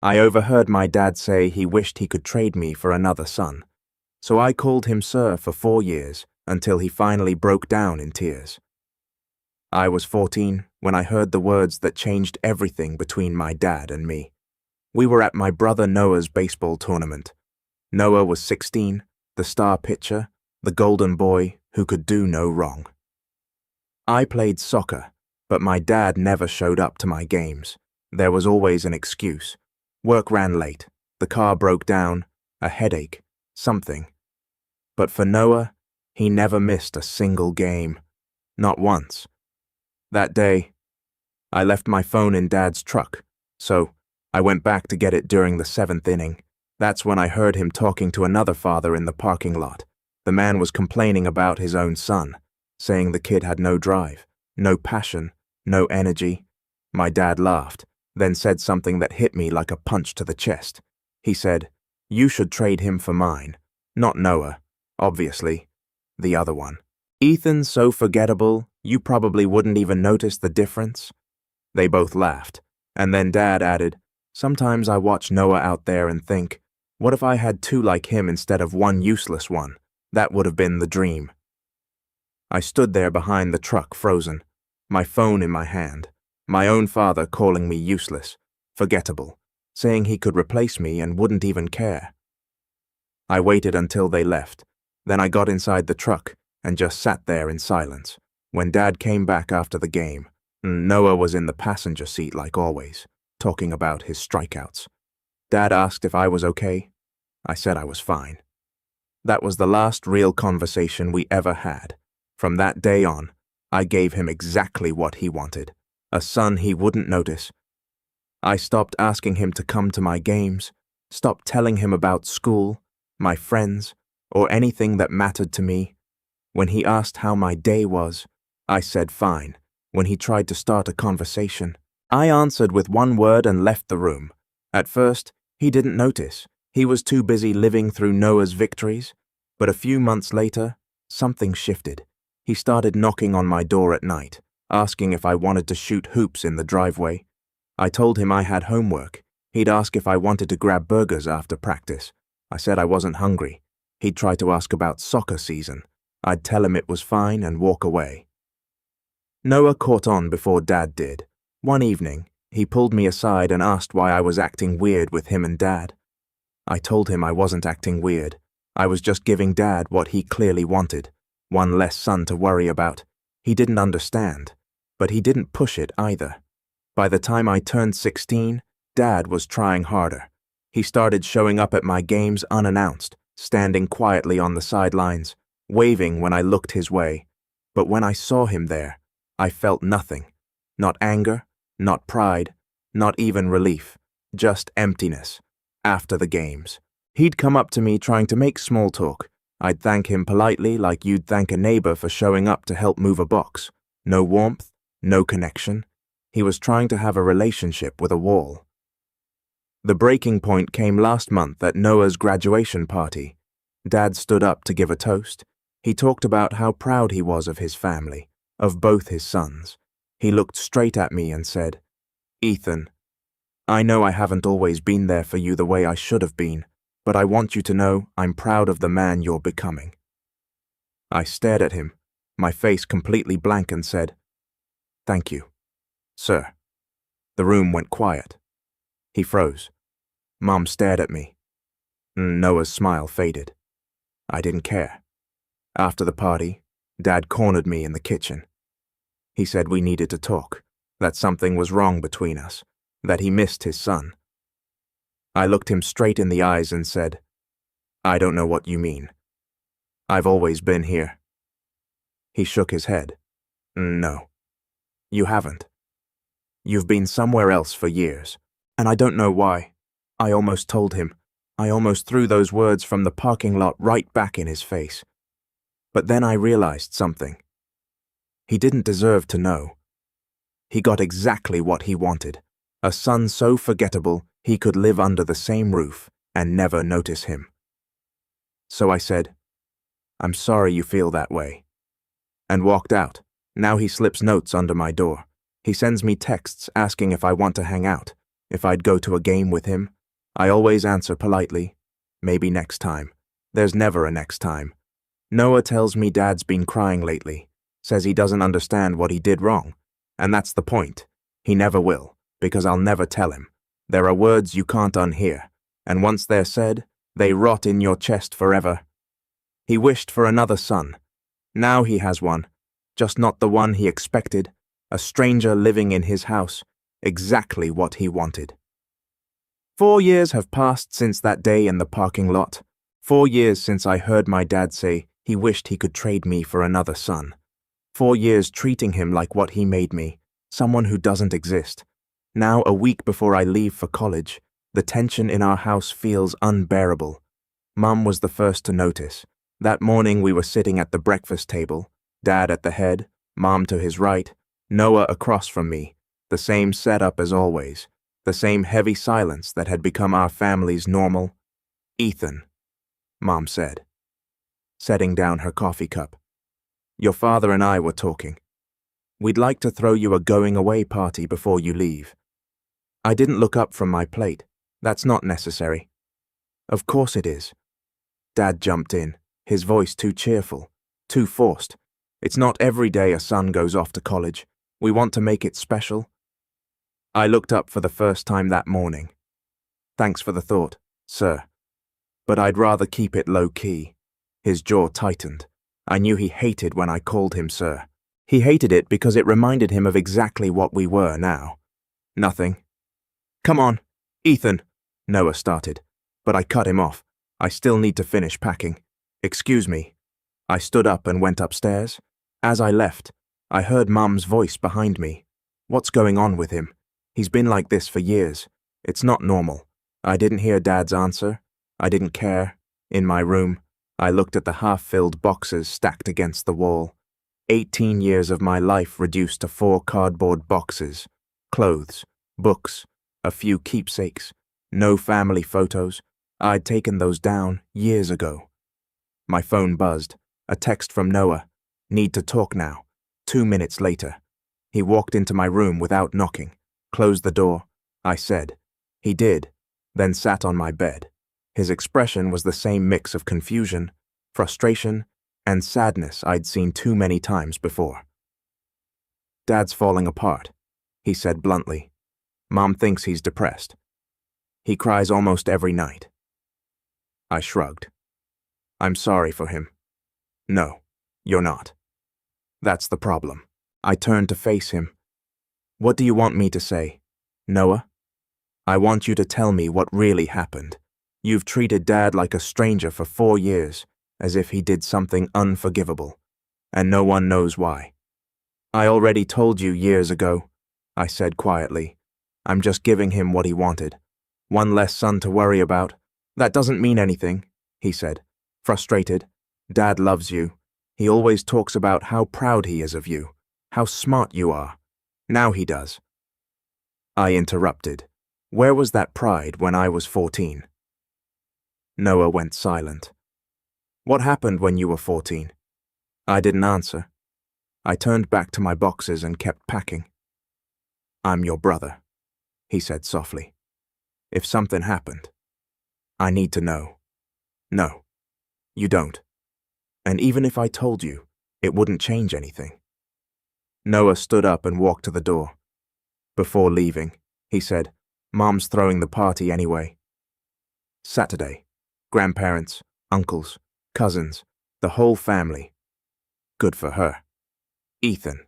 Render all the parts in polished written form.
I overheard my dad say he wished he could trade me for another son. So I called him sir for 4 years until he finally broke down in tears. I was 14 when I heard the words that changed everything between my dad and me. We were at my brother Noah's baseball tournament. Noah was 16, the star pitcher, the golden boy who could do no wrong. I played soccer, but my dad never showed up to my games. There was always an excuse. Work ran late, the car broke down, a headache, something. But for Noah, he never missed a single game. Not once. That day, I left my phone in Dad's truck, so I went back to get it during the 7th inning. That's when I heard him talking to another father in the parking lot. The man was complaining about his own son, saying the kid had no drive, no passion, no energy. My dad laughed, then said something that hit me like a punch to the chest. He said, "You should trade him for mine." Not Noah, obviously, the other one. "Ethan's so forgettable, you probably wouldn't even notice the difference." They both laughed, and then Dad added, "Sometimes I watch Noah out there and think, what if I had 2 like him instead of 1 useless one? That would have been the dream." I stood there behind the truck, frozen, my phone in my hand, my own father calling me useless, forgettable, saying he could replace me and wouldn't even care. I waited until they left, then I got inside the truck and just sat there in silence. When Dad came back after the game, Noah was in the passenger seat like always, talking about his strikeouts. Dad asked if I was okay. I said I was fine. That was the last real conversation we ever had. From that day on, I gave him exactly what he wanted, a son he wouldn't notice. I stopped asking him to come to my games, stopped telling him about school, my friends, or anything that mattered to me. When he asked how my day was, I said fine. When he tried to start a conversation, I answered with 1 word and left the room. At first, he didn't notice. He was too busy living through Noah's victories. But a few months later, something shifted. He started knocking on my door at night, asking if I wanted to shoot hoops in the driveway. I told him I had homework. He'd ask if I wanted to grab burgers after practice. I said I wasn't hungry. He'd try to ask about soccer season. I'd tell him it was fine and walk away. Noah caught on before Dad did. One evening, he pulled me aside and asked why I was acting weird with him and Dad. I told him I wasn't acting weird. I was just giving Dad what he clearly wanted, 1 less son to worry about. He didn't understand, but he didn't push it either. By the time I turned 16, Dad was trying harder. He started showing up at my games unannounced, standing quietly on the sidelines, waving when I looked his way. But when I saw him there, I felt nothing. Not anger, not pride, not even relief, just emptiness. After the games, he'd come up to me trying to make small talk. I'd thank him politely like you'd thank a neighbor for showing up to help move a box. No warmth, no connection. He was trying to have a relationship with a wall. The breaking point came last month at Noah's graduation party. Dad stood up to give a toast. He talked about how proud he was of his family, of both his sons. He looked straight at me and said, "Ethan, I know I haven't always been there for you the way I should have been, but I want you to know I'm proud of the man you're becoming." I stared at him, my face completely blank, and said, "Thank you, sir." The room went quiet. He froze. Mom stared at me. Noah's smile faded. I didn't care. After the party, Dad cornered me in the kitchen. He said we needed to talk, that something was wrong between us, that he missed his son. I looked him straight in the eyes and said, "I don't know what you mean. I've always been here." He shook his head. "No, you haven't. You've been somewhere else for years, and I don't know why." I almost told him. I almost threw those words from the parking lot right back in his face. But then I realized something. He didn't deserve to know. He got exactly what he wanted, a son so forgettable he could live under the same roof and never notice him. So I said, "I'm sorry you feel that way," and walked out. Now he slips notes under my door. He sends me texts asking if I want to hang out. If I'd go to a game with him, I always answer politely, maybe next time. There's never a next time. Noah tells me Dad's been crying lately, says he doesn't understand what he did wrong. And that's the point. He never will, because I'll never tell him. There are words you can't unhear, and once they're said, they rot in your chest forever. He wished for another son. Now he has one, just not the one he expected, a stranger living in his house, exactly what he wanted. 4 years have passed since that day in the parking lot. 4 years since I heard my dad say he wished he could trade me for another son. 4 years treating him like what he made me, someone who doesn't exist. Now, a week before I leave for college, the tension in our house feels unbearable. Mum was the first to notice. That morning we were sitting at the breakfast table, Dad at the head, Mom to his right, Noah across from me, the same setup as always, the same heavy silence that had become our family's normal. "Ethan," Mom said, setting down her coffee cup. "Your father and I were talking. We'd like to throw you a going-away party before you leave." I didn't look up from my plate. "That's not necessary." "Of course it is." Dad jumped in, his voice too cheerful, too forced. "It's not every day a son goes off to college. We want to make it special." I looked up for the first time that morning. "Thanks for the thought, sir. But I'd rather keep it low-key." His jaw tightened. I knew he hated when I called him sir. He hated it because it reminded him of exactly what we were now. "Nothing." "Come on, Ethan," Noah started, but I cut him off. "I still need to finish packing." "Excuse me." I stood up and went upstairs. As I left, I heard Mum's voice behind me. "What's going on with him? He's been like this for years. It's not normal." I didn't hear Dad's answer. I didn't care. In my room, I looked at the half-filled boxes stacked against the wall. 18 years of my life reduced to 4 cardboard boxes. Clothes, books, a few keepsakes, no family photos. I'd taken those down years ago. My phone buzzed. A text from Noah. "Need to talk now." 2 minutes later. He walked into my room without knocking. "Close the door," I said. He did, then sat on my bed. His expression was the same mix of confusion, frustration, and sadness I'd seen too many times before. "Dad's falling apart," he said bluntly. "Mom thinks he's depressed. He cries almost every night." I shrugged. "I'm sorry for him." "No, you're not. That's the problem." I turned to face him. "What do you want me to say, Noah? I want you to tell me what really happened. You've treated Dad like a stranger for 4 years, as if he did something unforgivable, and no one knows why." "I already told you years ago," I said quietly. "I'm just giving him what he wanted. One less son to worry about." "That doesn't mean anything," he said, frustrated. "Dad loves you. He always talks about how proud he is of you, how smart you are. Now he does." I interrupted. Where was that pride when I was 14? Noah went silent. "What happened when you were 14? I didn't answer. I turned back to my boxes and kept packing. "I'm your brother," he said softly. "If something happened, I need to know." "No, you don't. And even if I told you, it wouldn't change anything." Noah stood up and walked to the door. "Before leaving," he said, "Mom's throwing the party anyway. Saturday. Grandparents, uncles, cousins, the whole family. Good for her. Ethan,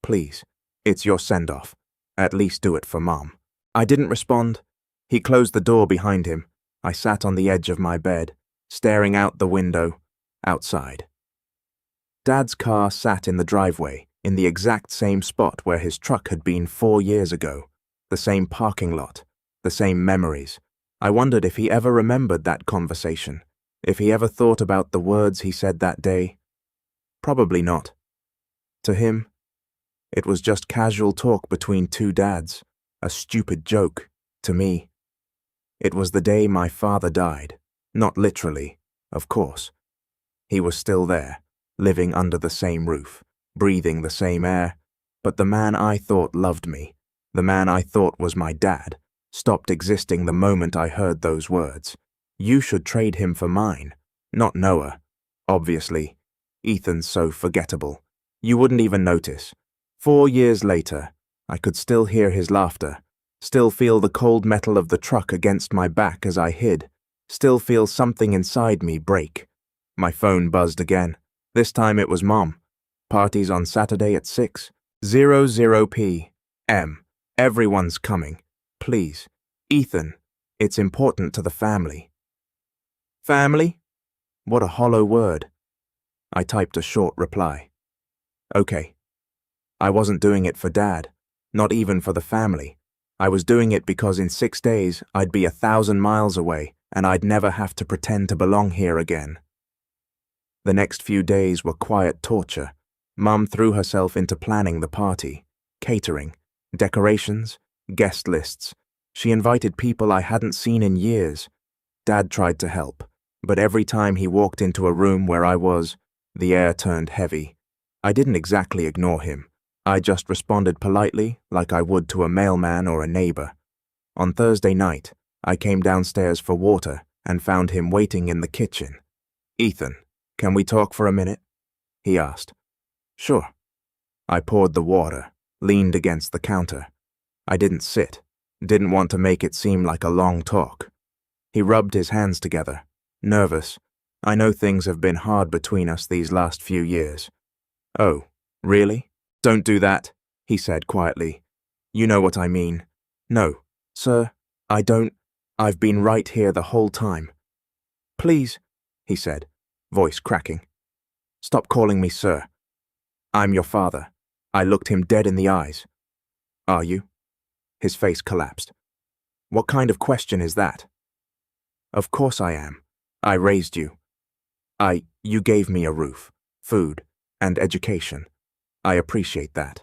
please, it's your send-off. At least do it for Mom." I didn't respond. He closed the door behind him. I sat on the edge of my bed, staring out the window, outside. Dad's car sat in the driveway, in the exact same spot where his truck had been 4 years ago. The same parking lot, the same memories. I wondered if he ever remembered that conversation, if he ever thought about the words he said that day. Probably not. To him, it was just casual talk between 2 dads, a stupid joke. To me, it was the day my father died. Not literally, of course. He was still there, living under the same roof, breathing the same air, but the man I thought loved me, the man I thought was my dad, stopped existing the moment I heard those words. You should trade him for mine, not Noah. Obviously, Ethan's so forgettable. You wouldn't even notice. 4 years later, I could still hear his laughter, still feel the cold metal of the truck against my back as I hid, still feel something inside me break. My phone buzzed again. This time it was Mom. Party's on Saturday at 6:00 p.m. Everyone's coming. Please. Ethan, it's important to the family. Family? What a hollow word. I typed a short reply. Okay. I wasn't doing it for Dad, not even for the family. I was doing it because in 6 days I'd be 1,000 miles away and I'd never have to pretend to belong here again. The next few days were quiet torture. Mum threw herself into planning the party, catering, decorations, guest lists. She invited people I hadn't seen in years. Dad tried to help, but every time he walked into a room where I was, the air turned heavy. I didn't exactly ignore him. I just responded politely, like I would to a mailman or a neighbor. On Thursday night, I came downstairs for water and found him waiting in the kitchen. Ethan, can we talk for a minute? He asked. Sure. I poured the water, leaned against the counter. I didn't sit, didn't want to make it seem like a long talk. He rubbed his hands together, nervous. I know things have been hard between us these last few years. Oh, really? Don't do that, he said quietly. You know what I mean. No, sir, I don't. I've been right here the whole time. Please, he said, voice cracking. Stop calling me sir. I'm your father. I looked him dead in the eyes. Are you? His face collapsed. What kind of question is that? Of course I am. I raised you. You gave me a roof, food, and education. I appreciate that.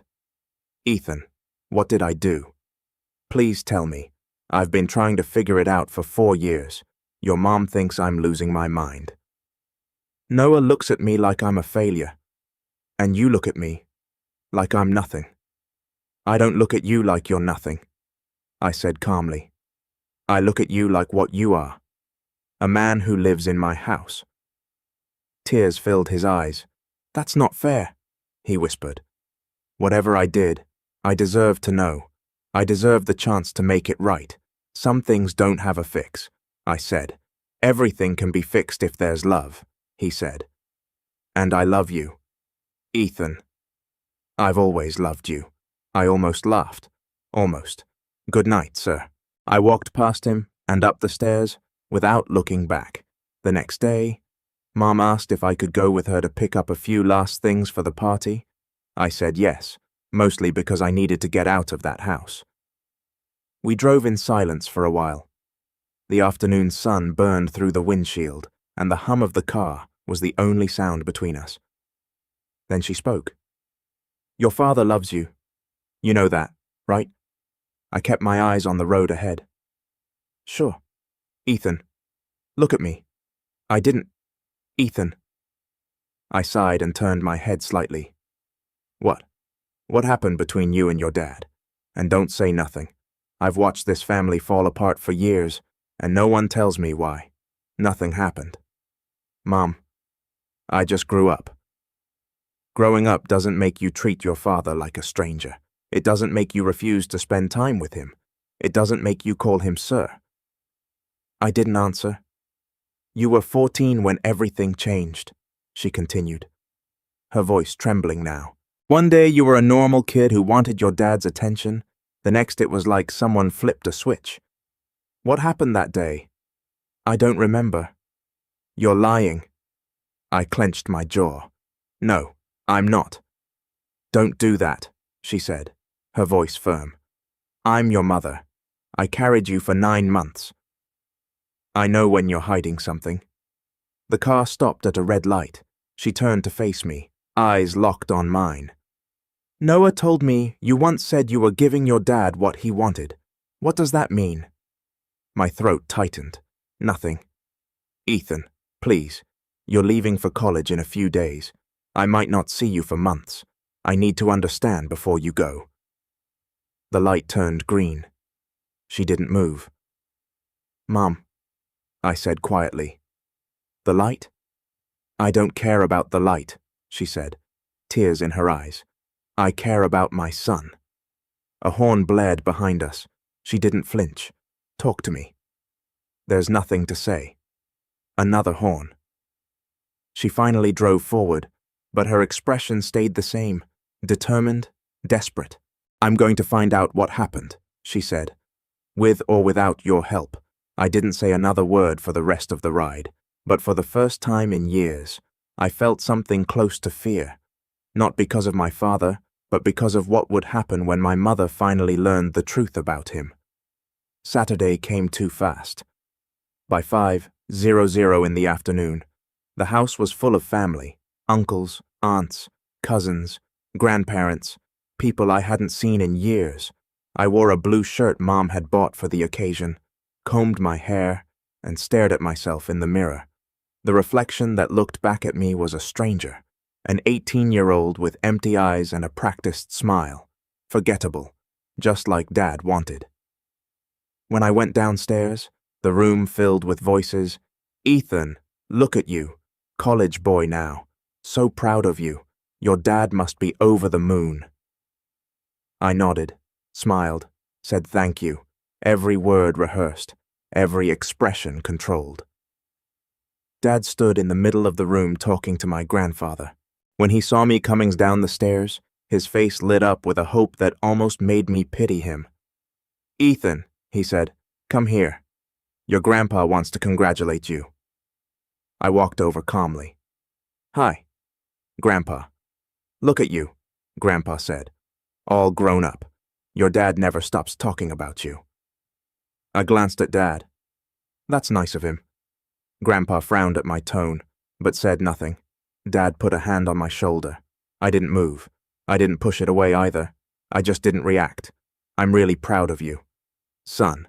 Ethan, what did I do? Please tell me. I've been trying to figure it out for 4 years. Your mom thinks I'm losing my mind. Noah looks at me like I'm a failure. And you look at me like I'm nothing. I don't look at you like you're nothing, I said calmly. I look at you like what you are. A man who lives in my house. Tears filled his eyes. That's not fair, he whispered. Whatever I did, I deserve to know. I deserve the chance to make it right. Some things don't have a fix, I said. Everything can be fixed if there's love, he said. And I love you. Ethan. I've always loved you. I almost laughed. Almost. Good night, sir. I walked past him and up the stairs without looking back. The next day, Mom asked if I could go with her to pick up a few last things for the party. I said yes, mostly because I needed to get out of that house. We drove in silence for a while. The afternoon sun burned through the windshield, and the hum of the car was the only sound between us. Then she spoke. Your father loves you. You know that, right? I kept my eyes on the road ahead. Sure. Ethan, look at me. I didn't. Ethan. I sighed and turned my head slightly. What? What happened between you and your dad? And don't say nothing. I've watched this family fall apart for years, and no one tells me why. Nothing happened. Mom, I just grew up. Growing up doesn't make you treat your father like a stranger. It doesn't make you refuse to spend time with him. It doesn't make you call him sir. I didn't answer. You were 14 when everything changed, she continued, her voice trembling now. One day you were a normal kid who wanted your dad's attention. The next it was like someone flipped a switch. What happened that day? I don't remember. You're lying. I clenched my jaw. No, I'm not. Don't do that, she said, her voice firm. I'm your mother. I carried you for 9 months. I know when you're hiding something. The car stopped at a red light. She turned to face me, eyes locked on mine. Noah told me you once said you were giving your dad what he wanted. What does that mean? My throat tightened. Nothing. Ethan, please. You're leaving for college in a few days. I might not see you for months. I need to understand before you go. The light turned green. She didn't move. "Mom," I said quietly. "The light?" "I don't care about the light," she said, tears in her eyes. "I care about my son." A horn blared behind us. She didn't flinch. "Talk to me." "There's nothing to say." Another horn. She finally drove forward, but her expression stayed the same, determined, desperate. "I'm going to find out what happened," she said. "With or without your help." I didn't say another word for the rest of the ride, but for the first time in years, I felt something close to fear. Not because of my father, but because of what would happen when my mother finally learned the truth about him. Saturday came too fast. By 5:00 in the afternoon, the house was full of family, uncles, aunts, cousins, grandparents, people I hadn't seen in years. I wore a blue shirt Mom had bought for the occasion, combed my hair, and stared at myself in the mirror. The reflection that looked back at me was a stranger, an 18-year-old with empty eyes and a practiced smile, forgettable, just like Dad wanted. When I went downstairs, the room filled with voices. "Ethan, look at you, college boy now, so proud of you. Your dad must be over the moon." I nodded, smiled, said thank you, every word rehearsed, every expression controlled. Dad stood in the middle of the room talking to my grandfather. When he saw me coming down the stairs, his face lit up with a hope that almost made me pity him. "Ethan," he said, "come here. Your grandpa wants to congratulate you." I walked over calmly. "Hi, Grandpa." "Look at you," Grandpa said, "all grown up. Your dad never stops talking about you." I glanced at Dad. "That's nice of him." Grandpa frowned at my tone, but said nothing. Dad put a hand on my shoulder. I didn't move. I didn't push it away either. I just didn't react. "I'm really proud of you, son,"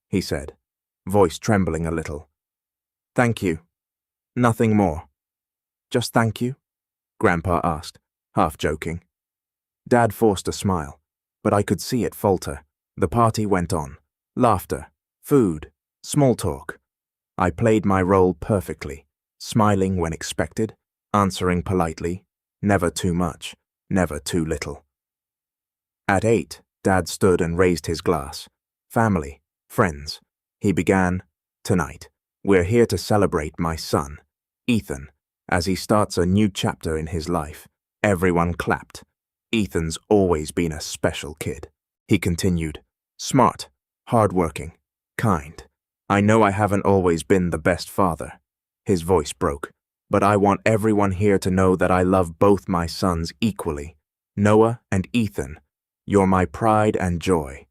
he said, voice trembling a little. "Thank you. Nothing more." "Just thank you?" Grandpa asked, half joking. Dad forced a smile, but I could see it falter. The party went on. Laughter, food, small talk. I played my role perfectly, smiling when expected, answering politely, never too much, never too little. At 8, Dad stood and raised his glass. "Family, friends," he began, "tonight, we're here to celebrate my son, Ethan, as he starts a new chapter in his life." Everyone clapped. "Ethan's always been a special kid," he continued. "Smart, hardworking, kind. I know I haven't always been the best father." His voice broke. "But I want everyone here to know that I love both my sons equally. Noah and Ethan, you're my pride and joy."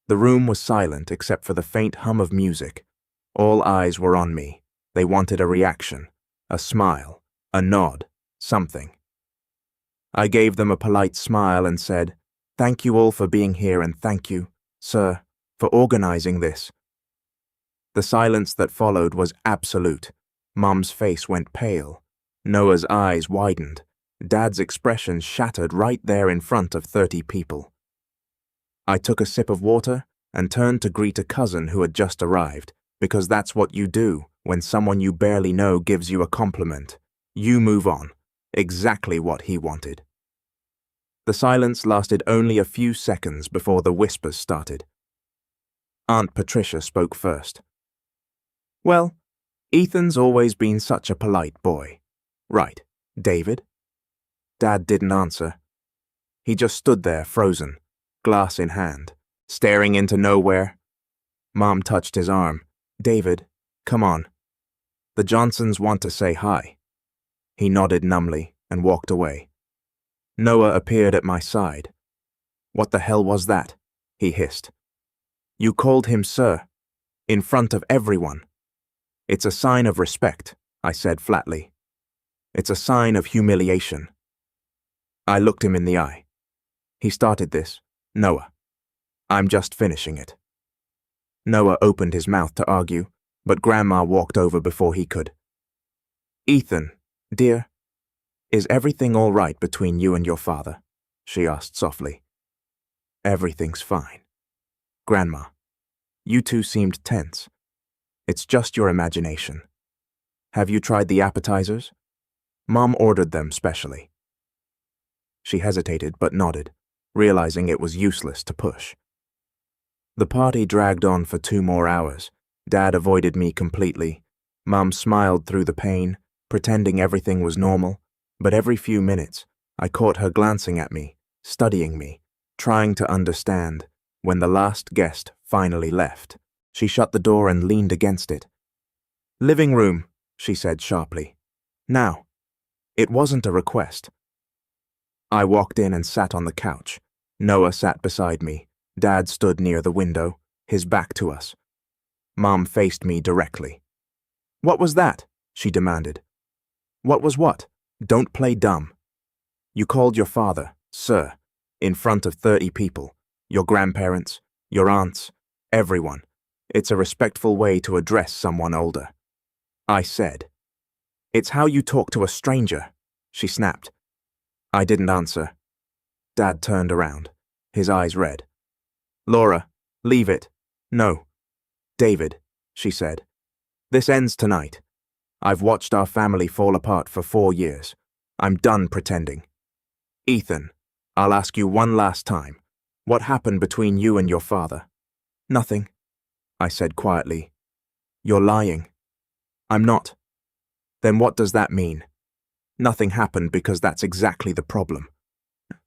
The room was silent except for the faint hum of music. All eyes were on me. They wanted a reaction, a smile, a nod, something. I gave them a polite smile and said, "Thank you all for being here, and thank you, sir, for organizing this." The silence that followed was absolute. Mom's face went pale. Noah's eyes widened. Dad's expression shattered right there in front of 30 people. I took a sip of water and turned to greet a cousin who had just arrived, because that's what you do when someone you barely know gives you a compliment. You move on. Exactly what he wanted. The silence lasted only a few seconds before the whispers started. Aunt Patricia spoke first. "Well, Ethan's always been such a polite boy. Right, David?" Dad didn't answer. He just stood there frozen, glass in hand, staring into nowhere. Mom touched his arm. "David, come on. The Johnsons want to say hi." He nodded numbly and walked away. Noah appeared at my side. "What the hell was that?" he hissed. "You called him sir, in front of everyone." "It's a sign of respect," I said flatly. "It's a sign of humiliation." I looked him in the eye. "He started this, Noah. I'm just finishing it." Noah opened his mouth to argue, but Grandma walked over before he could. "Ethan, dear, is everything all right between you and your father?" she asked softly. "Everything's fine." Grandma, you two seemed tense. It's just your imagination. Have you tried the appetizers? Mom ordered them specially. She hesitated but nodded, realizing it was useless to push. The party dragged on for 2 more hours. Dad avoided me completely. Mom smiled through the pain, pretending everything was normal, but every few minutes, I caught her glancing at me, studying me, trying to understand. When the last guest finally left, she shut the door and leaned against it. "Living room," she said sharply. "Now." It wasn't a request. I walked in and sat on the couch. Noah sat beside me. Dad stood near the window, his back to us. Mom faced me directly. "What was that?" she demanded. "What was what? Don't play dumb. You called your father, sir, in front of 30 people, your grandparents, your aunts, everyone. It's a respectful way to address someone older." I said. "It's how you talk to a stranger," she snapped. I didn't answer. Dad turned around, his eyes red. "Laura, leave it." "No." "David," she said. "This ends tonight. I've watched our family fall apart for 4 years. I'm done pretending. Ethan, I'll ask you one last time. What happened between you and your father?" "Nothing," I said quietly. "You're lying." "I'm not." "Then what does that mean?" "Nothing happened because that's exactly the problem.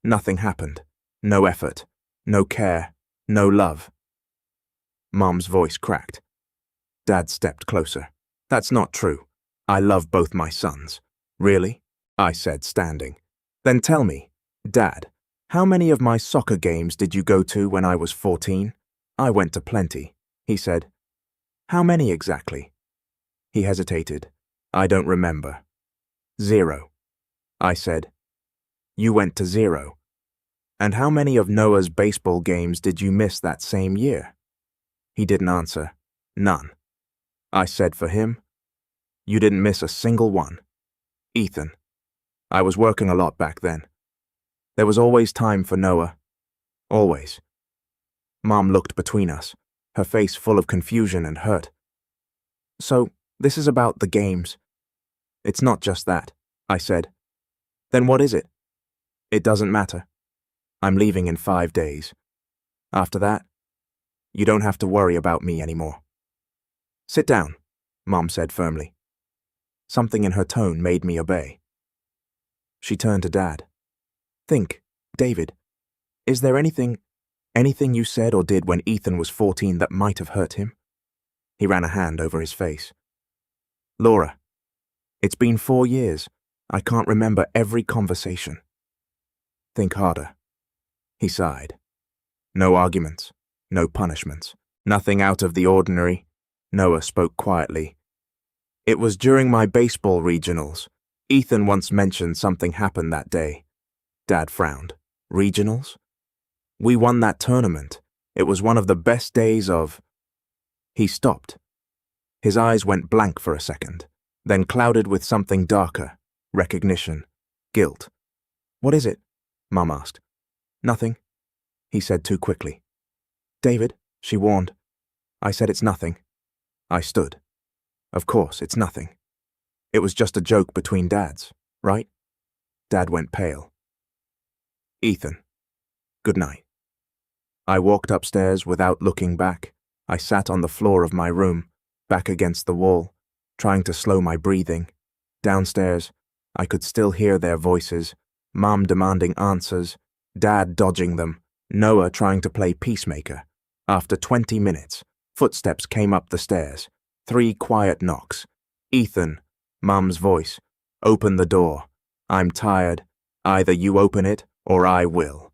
Nothing happened. No effort. No care. No love." Mom's voice cracked. Dad stepped closer. "That's not true. I love both my sons." "Really?" I said, standing. "Then tell me, Dad, how many of my soccer games did you go to when I was 14? "I went to plenty," he said. "How many exactly?" He hesitated. "I don't remember." "0. I said. "You went to 0. And how many of Noah's baseball games did you miss that same year?" He didn't answer. "None." I said, "For him, you didn't miss a single one." "Ethan, I was working a lot back then. There was always time for Noah. Always." Mom looked between us, her face full of confusion and hurt. "So, this is about the games." "It's not just that," I said. "Then what is it?" "It doesn't matter. I'm leaving in 5 days. After that, you don't have to worry about me anymore." "Sit down," Mom said firmly. Something in her tone made me obey. She turned to Dad. "Think, David, is there anything you said or did when Ethan was 14 that might have hurt him?" He ran a hand over his face. "Laura, it's been 4 years. I can't remember every conversation." "Think harder." He sighed. "No arguments, no punishments, nothing out of the ordinary." Noah spoke quietly. "It was during my baseball regionals. Ethan once mentioned something happened that day." Dad frowned. "Regionals?" "We won that tournament. It was one of the best days of—" He stopped. His eyes went blank for a second, then clouded with something darker. Recognition. Guilt. "What is it?" Mom asked. "Nothing," he said too quickly. "David," she warned. I said, "It's nothing." I stood. "Of course, it's nothing. It was just a joke between dads, right?" Dad went pale. "Ethan, good night." I walked upstairs without looking back. I sat on the floor of my room, back against the wall, trying to slow my breathing. Downstairs, I could still hear their voices, Mom demanding answers, Dad dodging them, Noah trying to play peacemaker. After 20 minutes, footsteps came up the stairs. 3 quiet knocks. "Ethan," Mom's voice. "Open the door. I'm tired. Either you open it or I will."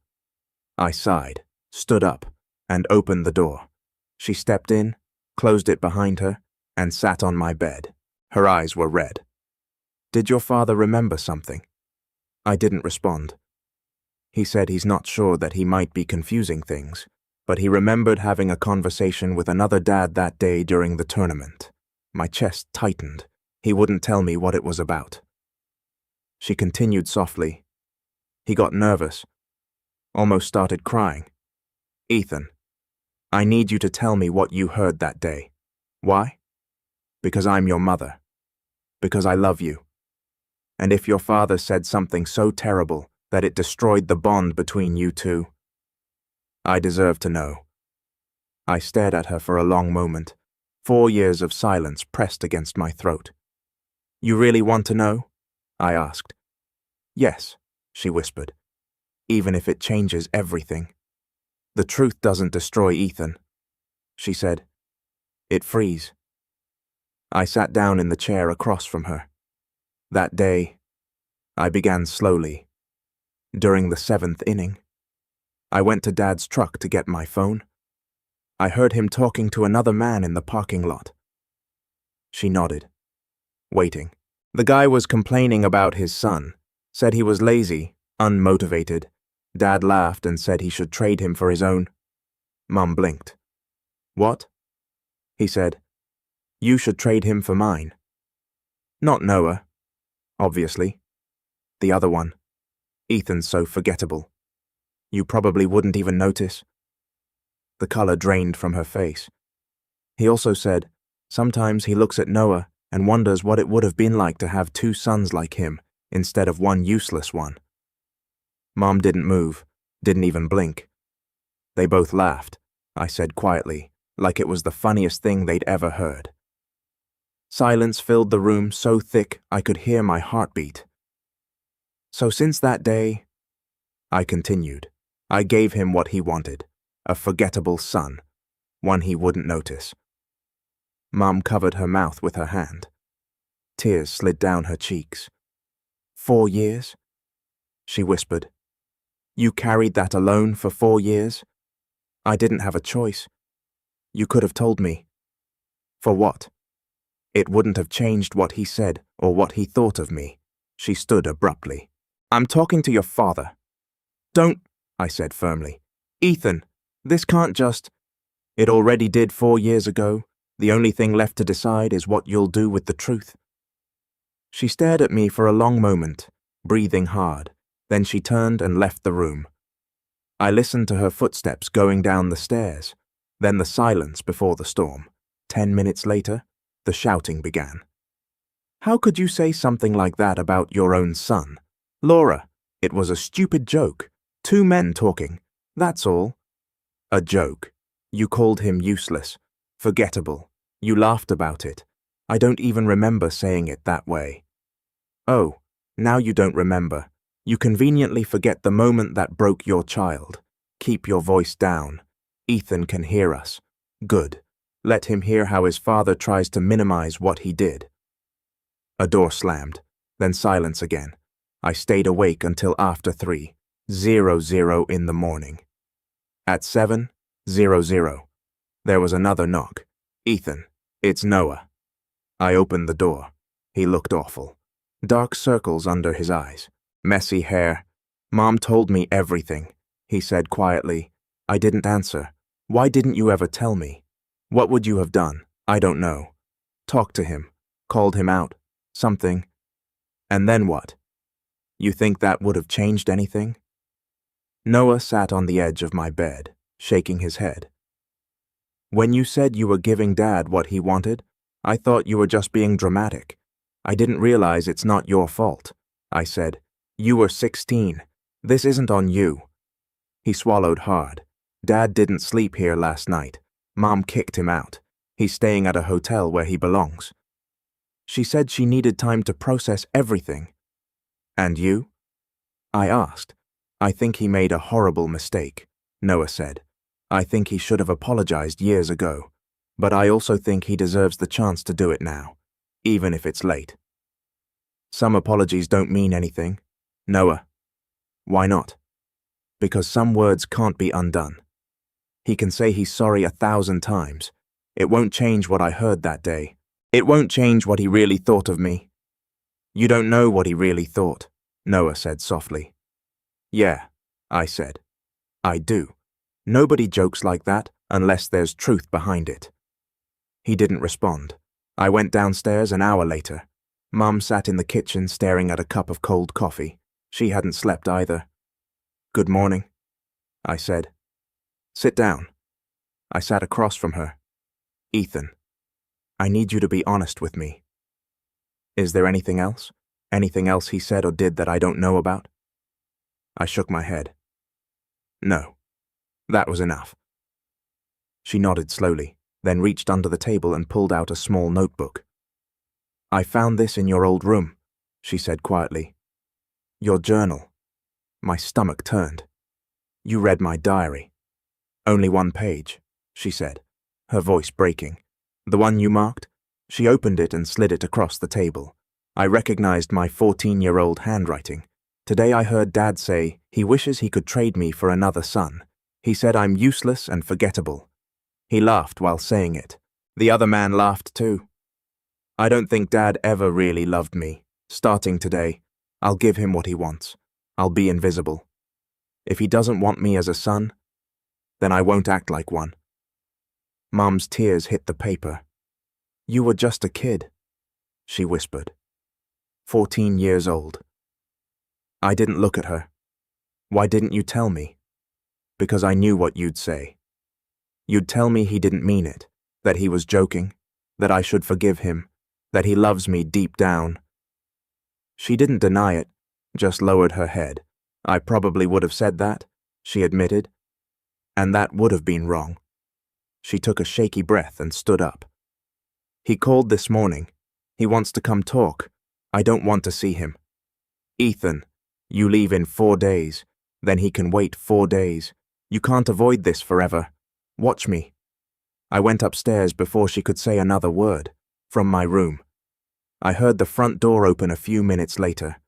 I sighed, stood up, and opened the door. She stepped in, closed it behind her, and sat on my bed. Her eyes were red. "Did your father remember something?" I didn't respond. He said he's not sure that he might be confusing things, but he remembered having a conversation with another dad that day during the tournament. My chest tightened. He wouldn't tell me what it was about. She continued softly. "He got nervous, almost started crying. Ethan, I need you to tell me what you heard that day. Why? Because I'm your mother. Because I love you. And if your father said something so terrible that it destroyed the bond between you two, I deserve to know. I stared at her for a long moment, 4 years of silence pressed against my throat. You really want to know? I asked. Yes, she whispered, even if it changes everything. The truth doesn't destroy Ethan, she said. It frees. I sat down in the chair across from her. That day, I began slowly. During the 7th inning, I went to Dad's truck to get my phone. I heard him talking to another man in the parking lot. She nodded, waiting. The guy was complaining about his son, said he was lazy, unmotivated. Dad laughed and said he should trade him for his own. Mum blinked. What? He said. You should trade him for mine. Not Noah, obviously. The other one. Ethan's so forgettable. You probably wouldn't even notice. The color drained from her face. He also said, sometimes he looks at Noah and wonders what it would have been like to have 2 sons like him instead of one useless one. Mom didn't move, didn't even blink. They both laughed, I said quietly, like it was the funniest thing they'd ever heard. Silence filled the room so thick I could hear my heartbeat. So since that day, I continued, I gave him what he wanted, a forgettable son, one he wouldn't notice. Mum covered her mouth with her hand. Tears slid down her cheeks. 4 years? She whispered. You carried that alone for 4 years? I didn't have a choice. You could have told me. For what? It wouldn't have changed what he said or what he thought of me. She stood abruptly. I'm talking to your father. Don't, I said firmly. Ethan, this can't just... It already did 4 years ago. The only thing left to decide is what you'll do with the truth. She stared at me for a long moment, breathing hard. Then she turned and left the room. I listened to her footsteps going down the stairs, then the silence before the storm. 10 minutes later, the shouting began. How could you say something like that about your own son? Laura, it was a stupid joke. 2 men talking, that's all. A joke. You called him useless, forgettable. You laughed about it. I don't even remember saying it that way. Oh, now you don't remember. You conveniently forget the moment that broke your child. Keep your voice down. Ethan can hear us. Good. Let him hear how his father tries to minimize what he did. A door slammed, then silence again. I stayed awake until after 3:00 in the morning. At 7:00, there was another knock. Ethan, it's Noah. I opened the door. He looked awful. Dark circles under his eyes. Messy hair. Mom told me everything, he said quietly. I didn't answer. Why didn't you ever tell me? What would you have done? I don't know. Talked to him. Called him out. Something. And then what? You think that would have changed anything? Noah sat on the edge of my bed, shaking his head. When you said you were giving Dad what he wanted, I thought you were just being dramatic. I didn't realize it's not your fault. I said, you were 16. This isn't on you. He swallowed hard. Dad didn't sleep here last night. Mom kicked him out. He's staying at a hotel where he belongs. She said she needed time to process everything. And you? I asked. I think he made a horrible mistake, Noah said. I think he should have apologized years ago, but I also think he deserves the chance to do it now, even if it's late. Some apologies don't mean anything. Noah. Why not? Because some words can't be undone. He can say he's sorry 1,000 times. It won't change what I heard that day. It won't change what he really thought of me. You don't know what he really thought, Noah said softly. Yeah, I said. I do. Nobody jokes like that unless there's truth behind it. He didn't respond. I went downstairs an hour later. Mum sat in the kitchen staring at a cup of cold coffee. She hadn't slept either. Good morning, I said. Sit down. I sat across from her. Ethan, I need you to be honest with me. Is there anything else? Anything else he said or did that I don't know about? I shook my head. No, that was enough. She nodded slowly, then reached under the table and pulled out a small notebook. I found this in your old room, she said quietly. Your journal. My stomach turned. You read my diary. Only one page, she said, her voice breaking. The one you marked? She opened it and slid it across the table. I recognized my 14-year-old handwriting. Today I heard Dad say he wishes he could trade me for another son. He said I'm useless and forgettable. He laughed while saying it. The other man laughed too. I don't think Dad ever really loved me. Starting today, I'll give him what he wants. I'll be invisible. If he doesn't want me as a son, then I won't act like one. Mum's tears hit the paper. You were just a kid, she whispered. 14 years old. I didn't look at her. Why didn't you tell me? Because I knew what you'd say. You'd tell me he didn't mean it, that he was joking, that I should forgive him, that he loves me deep down. She didn't deny it, just lowered her head. I probably would have said that, she admitted, and that would have been wrong. She took a shaky breath and stood up. He called this morning. He wants to come talk. I don't want to see him. Ethan, you leave in 4 days. Then he can wait 4 days. You can't avoid this forever. Watch me. I went upstairs before she could say another word, from my room. I heard the front door open a few minutes later.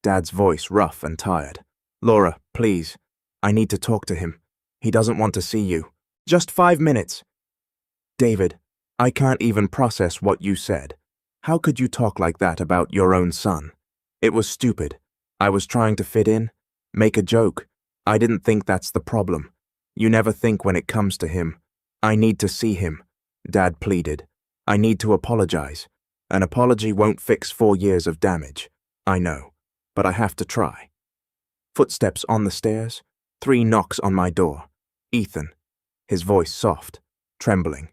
Dad's voice rough and tired. Laura, please. I need to talk to him. He doesn't want to see you. Just 5 minutes. David, I can't even process what you said. How could you talk like that about your own son? It was stupid. I was trying to fit in, make a joke. I didn't think that's the problem. You never think when it comes to him. I need to see him, Dad pleaded. I need to apologize. An apology won't fix 4 years of damage. I know, but I have to try. Footsteps on the stairs, 3 knocks on my door. Ethan, his voice soft, trembling.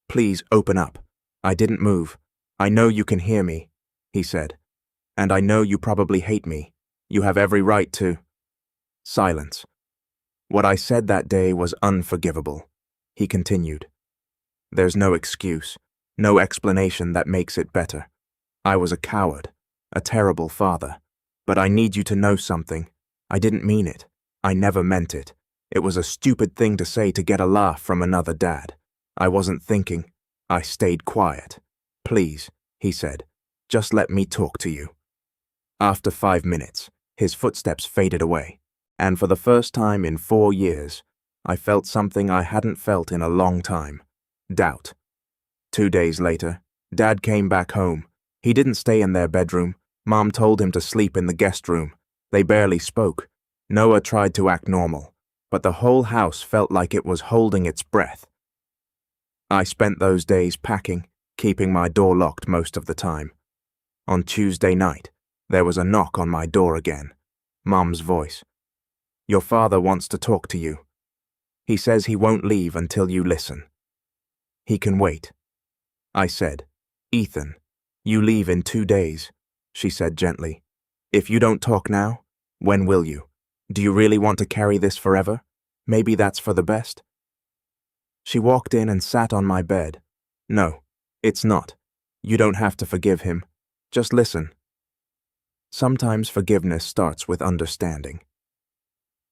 Please open up. I didn't move. I know you can hear me, he said. And I know you probably hate me. You have every right to. Silence. What I said that day was unforgivable, he continued. There's no excuse, no explanation that makes it better. I was a coward, a terrible father. But I need you to know something. I didn't mean it. I never meant it. It was a stupid thing to say to get a laugh from another dad. I wasn't thinking. I stayed quiet. Please, he said, just let me talk to you. After 5 minutes, his footsteps faded away, and for the first time in 4 years, I felt something I hadn't felt in a long time. Doubt. 2 days later, Dad came back home. He didn't stay in their bedroom. Mom told him to sleep in the guest room. They barely spoke. Noah tried to act normal, but the whole house felt like it was holding its breath. I spent those days packing, keeping my door locked most of the time. On Tuesday night, there was a knock on my door again. Mom's voice. Your father wants to talk to you. He says he won't leave until you listen. He can wait. I said, Ethan, you leave in 2 days, she said gently. If you don't talk now, when will you? Do you really want to carry this forever? Maybe that's for the best. She walked in and sat on my bed. No, it's not. You don't have to forgive him. Just listen. Sometimes forgiveness starts with understanding.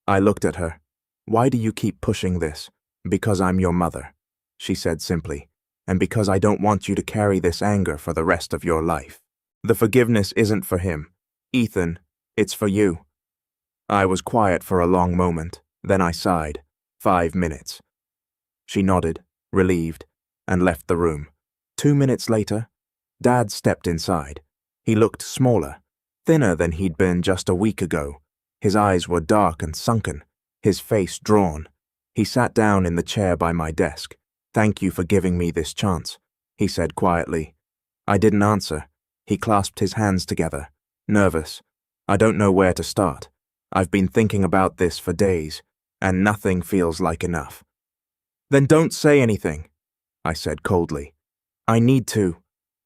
I looked at her. Why do you keep pushing this? Because I'm your mother, she said simply, and because I don't want you to carry this anger for the rest of your life. The forgiveness isn't for him. Ethan, it's for you. I was quiet for a long moment, then I sighed. 5 minutes. She nodded, relieved, and left the room. 2 minutes later, Dad stepped inside. He looked smaller, thinner than he'd been just a week ago. His eyes were dark and sunken, his face drawn. He sat down in the chair by my desk. Thank you for giving me this chance, he said quietly. I didn't answer. He clasped his hands together, nervous. I don't know where to start. I've been thinking about this for days, and nothing feels like enough. Then don't say anything, I said coldly. I need to,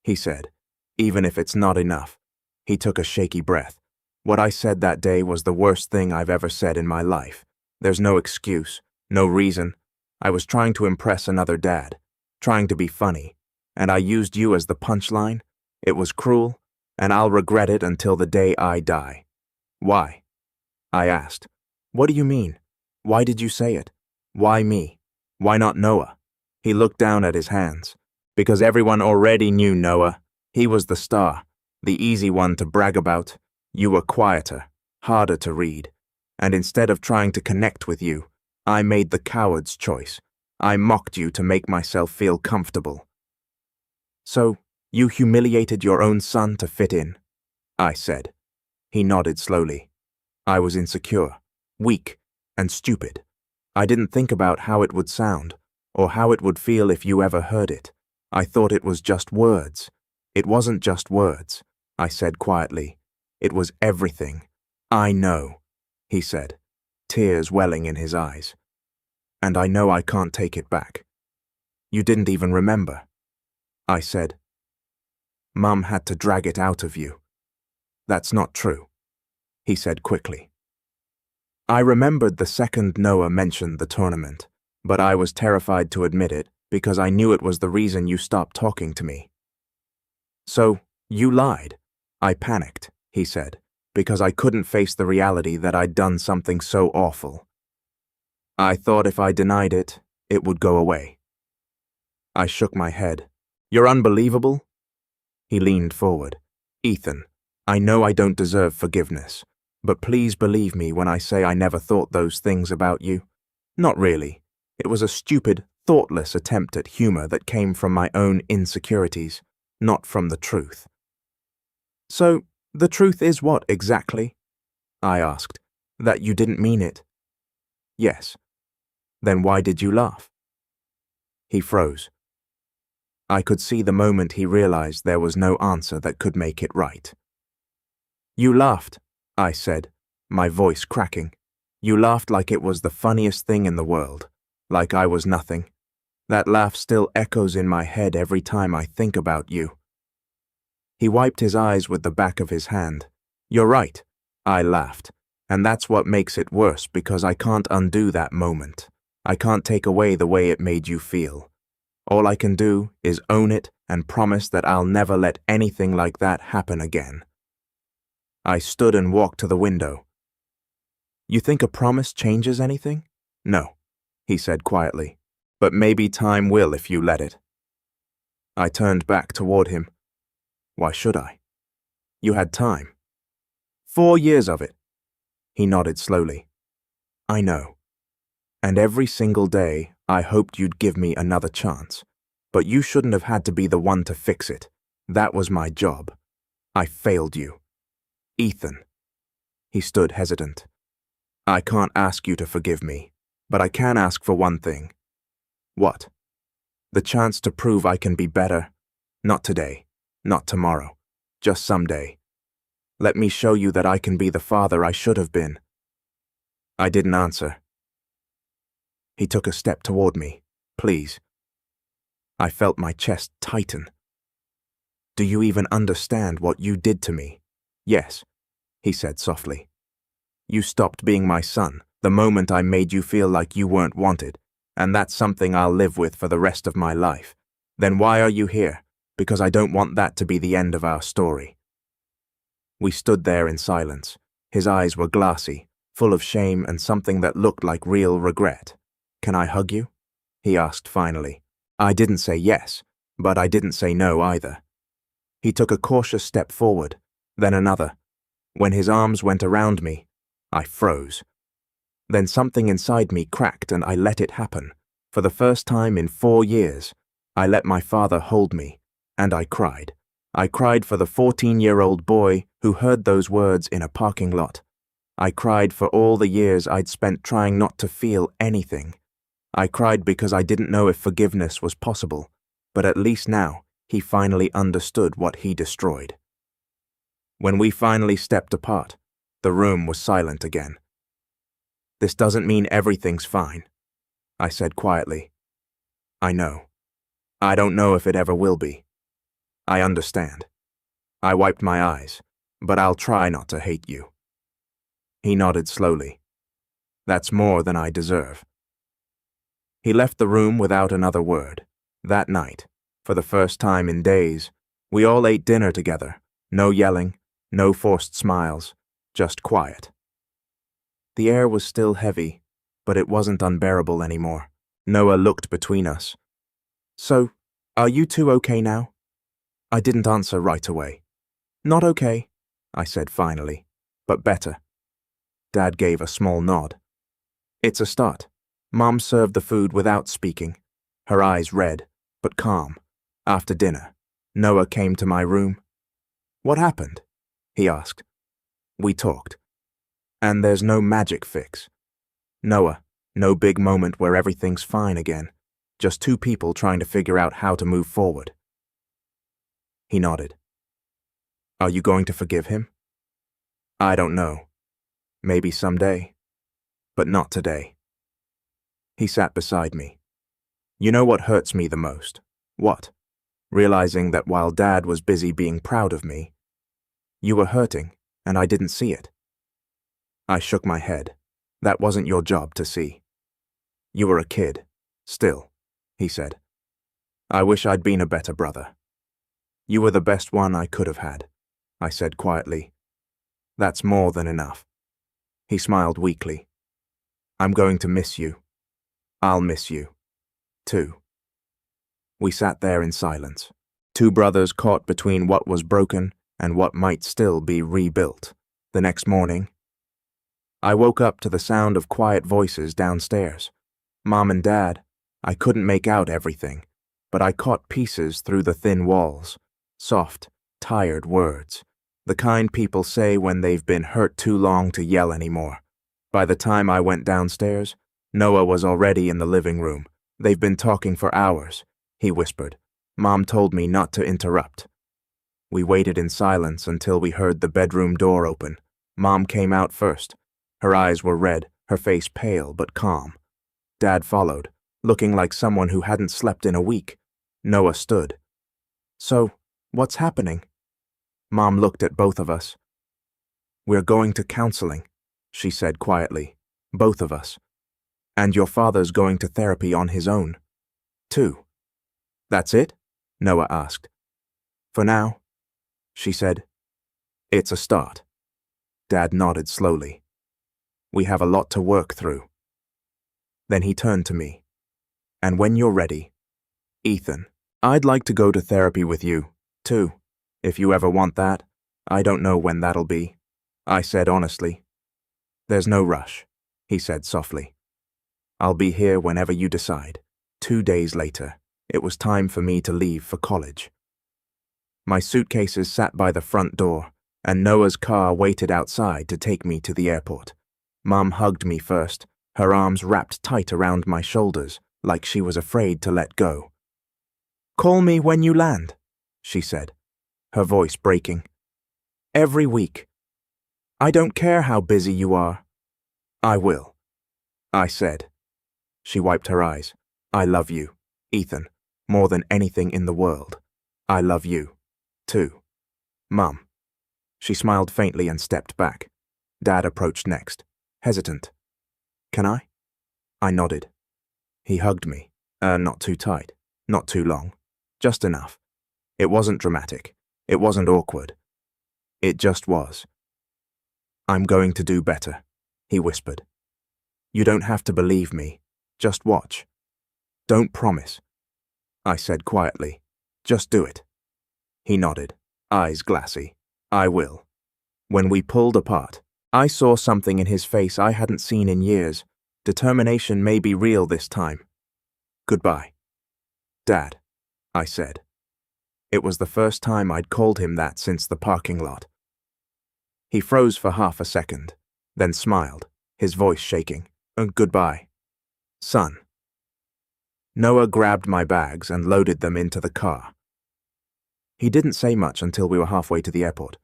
he said, even if it's not enough. He took a shaky breath. What I said that day was the worst thing I've ever said in my life. There's no excuse, no reason. I was trying to impress another dad, trying to be funny, and I used you as the punchline. It was cruel, and I'll regret it until the day I die. Why? I asked. What do you mean? Why did you say it? Why me? Why not Noah? He looked down at his hands. Because everyone already knew Noah. He was the star, the easy one to brag about. You were quieter, harder to read. And instead of trying to connect with you, I made the coward's choice. I mocked you to make myself feel comfortable. So, you humiliated your own son to fit in? I said. He nodded slowly. I was insecure, weak, and stupid. I didn't think about how it would sound, or how it would feel if you ever heard it. I thought it was just words. It wasn't just words, I said quietly. It was everything. I know, he said, tears welling in his eyes. And I know I can't take it back. You didn't even remember. I said. Mum had to drag it out of you. That's not true, he said quickly. I remembered the second Noah mentioned the tournament, but I was terrified to admit it because I knew it was the reason you stopped talking to me. So, you lied. I panicked, he said, because I couldn't face the reality that I'd done something so awful. I thought if I denied it, it would go away. I shook my head. You're unbelievable? He leaned forward. Ethan, I know I don't deserve forgiveness, but please believe me when I say I never thought those things about you. Not really. It was a stupid, thoughtless attempt at humor that came from my own insecurities, not from the truth. So, the truth is what exactly? I asked. That you didn't mean it. Yes. Then why did you laugh? He froze. I could see the moment he realized there was no answer that could make it right. You laughed, I said, my voice cracking. You laughed like it was the funniest thing in the world, like I was nothing. That laugh still echoes in my head every time I think about you. He wiped his eyes with the back of his hand. You're right, I laughed, and that's what makes it worse because I can't undo that moment. I can't take away the way it made you feel. All I can do is own it and promise that I'll never let anything like that happen again. I stood and walked to the window. You think a promise changes anything? No, he said quietly, but maybe time will if you let it. I turned back toward him. Why should I? You had time. 4 years of it. He nodded slowly. I know. And every single day, I hoped you'd give me another chance. But you shouldn't have had to be the one to fix it. That was my job. I failed you. Ethan. He stood hesitant. I can't ask you to forgive me, but I can ask for one thing. What? The chance to prove I can be better. Not today, not tomorrow, just someday. Let me show you that I can be the father I should have been. I didn't answer. He took a step toward me. Please. I felt my chest tighten. Do you even understand what you did to me? Yes, he said softly. You stopped being my son the moment I made you feel like you weren't wanted, and that's something I'll live with for the rest of my life. Then why are you here? Because I don't want that to be the end of our story. We stood there in silence. His eyes were glassy, full of shame and something that looked like real regret. Can I hug you? He asked finally. I didn't say yes, but I didn't say no either. He took a cautious step forward, then another. When his arms went around me, I froze. Then something inside me cracked and I let it happen. For the first time in 4 years, I let my father hold me, and I cried. I cried for the 14-year-old boy who heard those words in a parking lot. I cried for all the years I'd spent trying not to feel anything. I cried because I didn't know if forgiveness was possible, but at least now he finally understood what he destroyed. When we finally stepped apart, the room was silent again. This doesn't mean everything's fine, I said quietly. I know. I don't know if it ever will be. I understand. I wiped my eyes, but I'll try not to hate you. He nodded slowly. That's more than I deserve. He left the room without another word. That night, for the first time in days, we all ate dinner together. No yelling, no forced smiles, just quiet. The air was still heavy, but it wasn't unbearable anymore. Noah looked between us. So, are you two okay now? I didn't answer right away. Not okay, I said finally, but better. Dad gave a small nod. It's a start. Mom served the food without speaking, her eyes red, but calm. After dinner, Noah came to my room. What happened? He asked. We talked. And there's no magic fix. Noah, no big moment where everything's fine again. Just two people trying to figure out how to move forward. He nodded. Are you going to forgive him? I don't know. Maybe someday. But not today. He sat beside me. You know what hurts me the most? What? Realizing that while Dad was busy being proud of me, you were hurting, and I didn't see it. I shook my head. That wasn't your job to see. You were a kid. Still, he said. I wish I'd been a better brother. You were the best one I could have had, I said quietly. That's more than enough. He smiled weakly. I'm going to miss you. I'll miss you, too. We sat there in silence, two brothers caught between what was broken and what might still be rebuilt. The next morning, I woke up to the sound of quiet voices downstairs. Mom and Dad. I couldn't make out everything, but I caught pieces through the thin walls. Soft, tired words. The kind people say when they've been hurt too long to yell anymore. By the time I went downstairs, Noah was already in the living room. They've been talking for hours, he whispered. Mom told me not to interrupt. We waited in silence until we heard the bedroom door open. Mom came out first. Her eyes were red, her face pale but calm. Dad followed, looking like someone who hadn't slept in a week. Noah stood. So, what's happening? Mom looked at both of us. We're going to counseling, she said quietly. Both of us. And your father's going to therapy on his own, too. That's it? Noah asked. For now, she said. It's a start. Dad nodded slowly. We have a lot to work through. Then he turned to me. And when you're ready, Ethan, I'd like to go to therapy with you, too. If you ever want that, I don't know when that'll be, I said honestly. There's no rush, he said softly. I'll be here whenever you decide. 2 days later, it was time for me to leave for college. My suitcases sat by the front door, and Noah's car waited outside to take me to the airport. Mom hugged me first, her arms wrapped tight around my shoulders, like she was afraid to let go. Call me when you land, she said, her voice breaking. Every week. I don't care how busy you are. I will, I said. She wiped her eyes. I love you, Ethan, more than anything in the world. I love you, too. Mum. She smiled faintly and stepped back. Dad approached next, hesitant. Can I? I nodded. He hugged me. Not too tight, not too long, just enough. It wasn't dramatic. It wasn't awkward. It just was. I'm going to do better, he whispered. You don't have to believe me. Just watch. Don't promise. I said quietly. Just do it. He nodded, eyes glassy. I will. When we pulled apart, I saw something in his face I hadn't seen in years. Determination may be real this time. Goodbye. Dad, I said. It was the first time I'd called him that since the parking lot. He froze for half a second, then smiled, his voice shaking. Goodbye, son. Noah grabbed my bags and loaded them into the car. He didn't say much until we were halfway to the airport.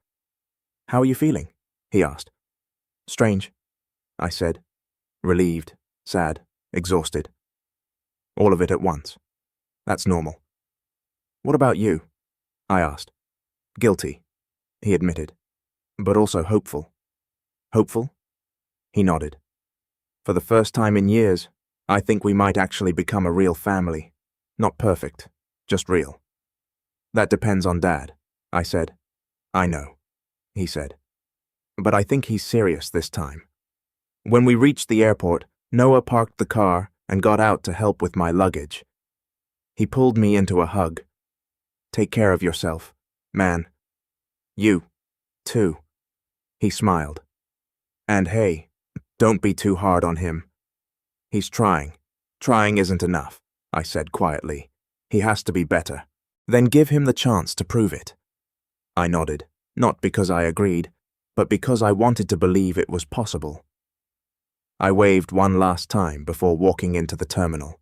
How are you feeling? He asked. Strange, I said. Relieved, sad, exhausted. All of it at once. That's normal. What about you? I asked. Guilty, he admitted, but also hopeful. Hopeful? He nodded. For the first time in years, I think we might actually become a real family. Not perfect, just real. That depends on Dad, I said. I know, he said. But I think he's serious this time. When we reached the airport, Noah parked the car and got out to help with my luggage. He pulled me into a hug. Take care of yourself, man. You, too. He smiled. And hey, don't be too hard on him. He's trying. Trying isn't enough, I said quietly. He has to be better. Then give him the chance to prove it. I nodded, not because I agreed, but because I wanted to believe it was possible. I waved one last time before walking into the terminal.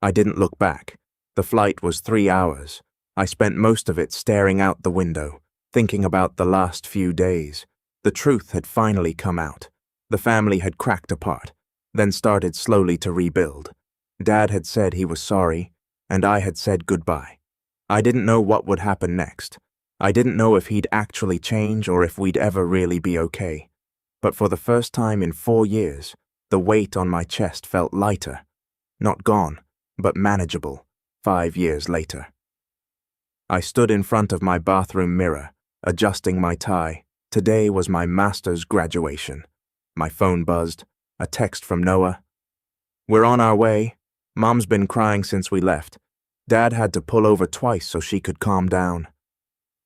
I didn't look back. The flight was 3 hours. I spent most of it staring out the window, thinking about the last few days. The truth had finally come out. The family had cracked apart, then started slowly to rebuild. Dad had said he was sorry, and I had said goodbye. I didn't know what would happen next. I didn't know if he'd actually change or if we'd ever really be okay. But for the first time in 4 years, the weight on my chest felt lighter. Not gone, but manageable, 5 years later. I stood in front of my bathroom mirror, adjusting my tie. Today was my master's graduation. My phone buzzed, a text from Noah. We're on our way. Mom's been crying since we left. Dad had to pull over twice so she could calm down.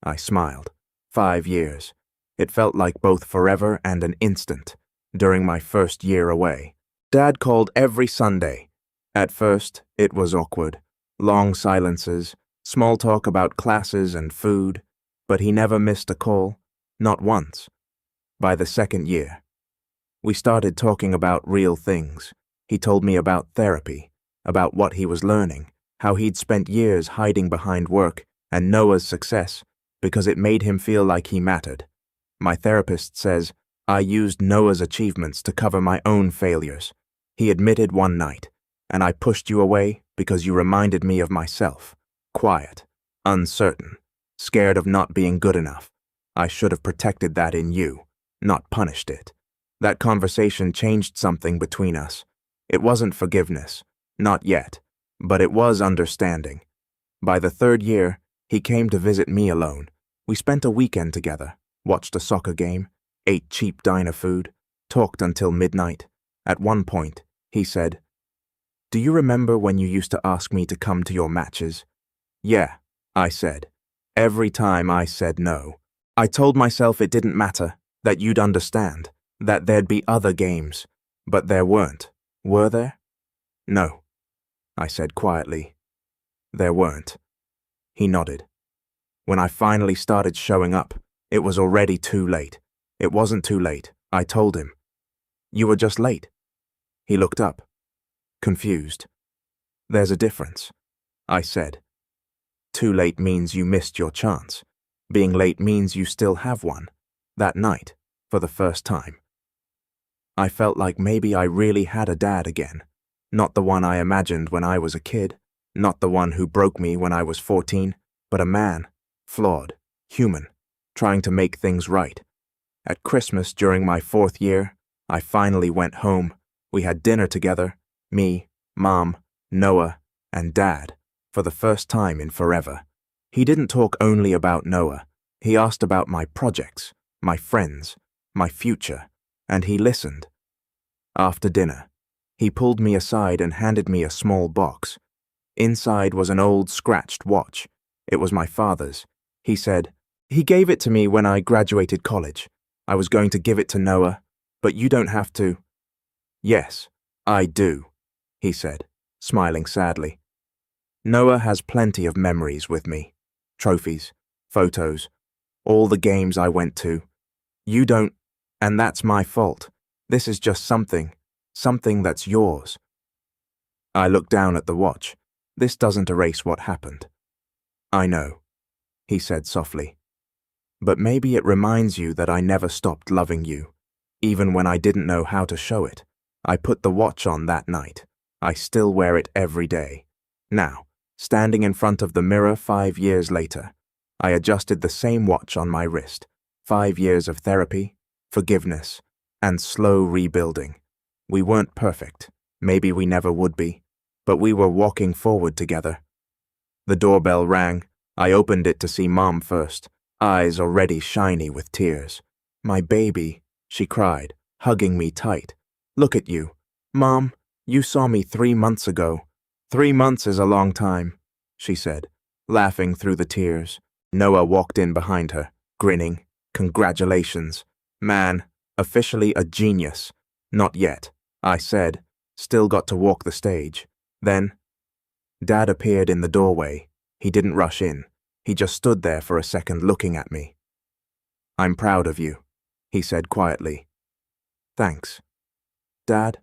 I smiled. 5 years. It felt like both forever and an instant. During my first year away, Dad called every Sunday. At first, it was awkward. Long silences, small talk about classes and food, but he never missed a call, not once. By the second year, we started talking about real things. He told me about therapy, about what he was learning, how he'd spent years hiding behind work, and Noah's success, because it made him feel like he mattered. My therapist says, I used Noah's achievements to cover my own failures. He admitted one night, and I pushed you away because you reminded me of myself. Quiet, uncertain, scared of not being good enough. I should have protected that in you, not punished it. That conversation changed something between us. It wasn't forgiveness, not yet, but it was understanding. By the 3rd year, he came to visit me alone. We spent a weekend together, watched a soccer game, ate cheap diner food, talked until midnight. At one point, he said, Do you remember when you used to ask me to come to your matches? Yeah, I said. Every time I said no. I told myself it didn't matter, that you'd understand, that there'd be other games. But there weren't, were there? No, I said quietly. There weren't. He nodded. When I finally started showing up, it was already too late. It wasn't too late, I told him. You were just late. He looked up, confused. There's a difference, I said. Too late means you missed your chance. Being late means you still have one. That night, for the first time. I felt like maybe I really had a dad again. Not the one I imagined when I was a kid, not the one who broke me when I was 14, but a man, flawed, human, trying to make things right. At Christmas during my 4th year, I finally went home. We had dinner together, me, Mom, Noah, and Dad, for the first time in forever. He didn't talk only about Noah. He asked about my projects, my friends, my future, and he listened. After dinner, he pulled me aside and handed me a small box. Inside was an old scratched watch. It was my father's. He said, He gave it to me when I graduated college. I was going to give it to Noah, but you don't have to. Yes, I do, he said, smiling sadly. Noah has plenty of memories with me. Trophies, photos, all the games I went to. You don't, and that's my fault. This is just something that's yours. I looked down at the watch. This doesn't erase what happened. I know, he said softly. But maybe it reminds you that I never stopped loving you, even when I didn't know how to show it. I put the watch on that night. I still wear it every day. Now, standing in front of the mirror 5 years later. I adjusted the same watch on my wrist. 5 years of therapy, forgiveness, and slow rebuilding. We weren't perfect. Maybe we never would be. But we were walking forward together. The doorbell rang. I opened it to see Mom first, eyes already shiny with tears. "My baby," she cried, hugging me tight. "Look at you. Mom, you saw me 3 months ago." "3 months is a long time," she said, laughing through the tears. Noah walked in behind her, grinning. "Congratulations. Man, officially a genius." "Not yet," I said. "Still got to walk the stage." Then, Dad appeared in the doorway. He didn't rush in. He just stood there for a second looking at me. "I'm proud of you," he said quietly. "Thanks." "Dad?"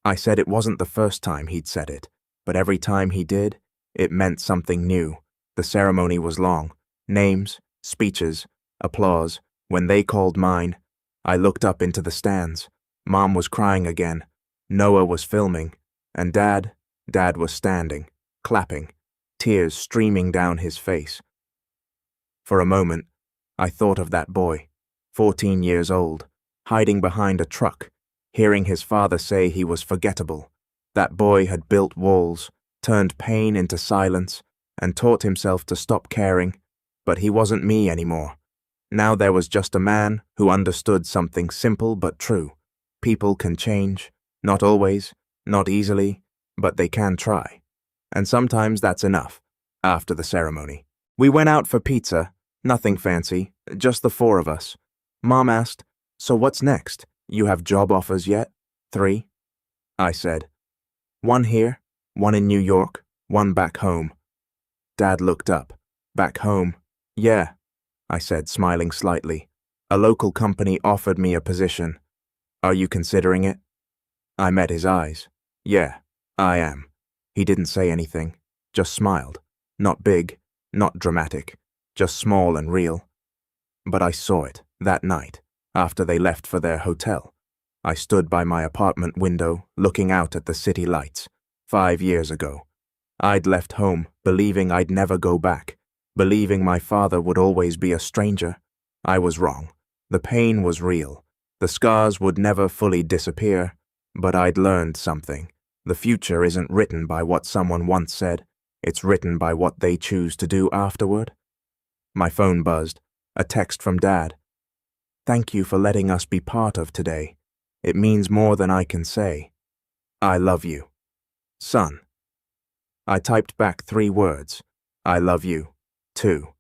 I said it wasn't the first time he'd said it, but every time he did, it meant something new. The ceremony was long. Names, speeches, applause. When they called mine, I looked up into the stands. Mom was crying again. Noah was filming. And Dad was standing, clapping, tears streaming down his face. For a moment, I thought of that boy, 14 years old, hiding behind a truck, hearing his father say he was forgettable. That boy had built walls, turned pain into silence, and taught himself to stop caring. But he wasn't me anymore. Now there was just a man who understood something simple but true. People can change, not always, not easily, but they can try. And sometimes that's enough. After the ceremony, we went out for pizza, nothing fancy, just the four of us. Mom asked, "So what's next? You have job offers yet?" 3. I said, "One here, one in New York, one back home." Dad looked up. "Back home?" "Yeah," I said, smiling slightly. "A local company offered me a position. Are you considering it?" I met his eyes. "Yeah, I am." He didn't say anything, just smiled. Not big, not dramatic, just small and real. But I saw it that night, after they left for their hotel. I stood by my apartment window, looking out at the city lights. 5 years ago. I'd left home, believing I'd never go back, believing my father would always be a stranger. I was wrong. The pain was real. The scars would never fully disappear, but I'd learned something. The future isn't written by what someone once said. It's written by what they choose to do afterward. My phone buzzed. A text from Dad. "Thank you for letting us be part of today. It means more than I can say. I love you. Son." I typed back 3 words. "I love you, too."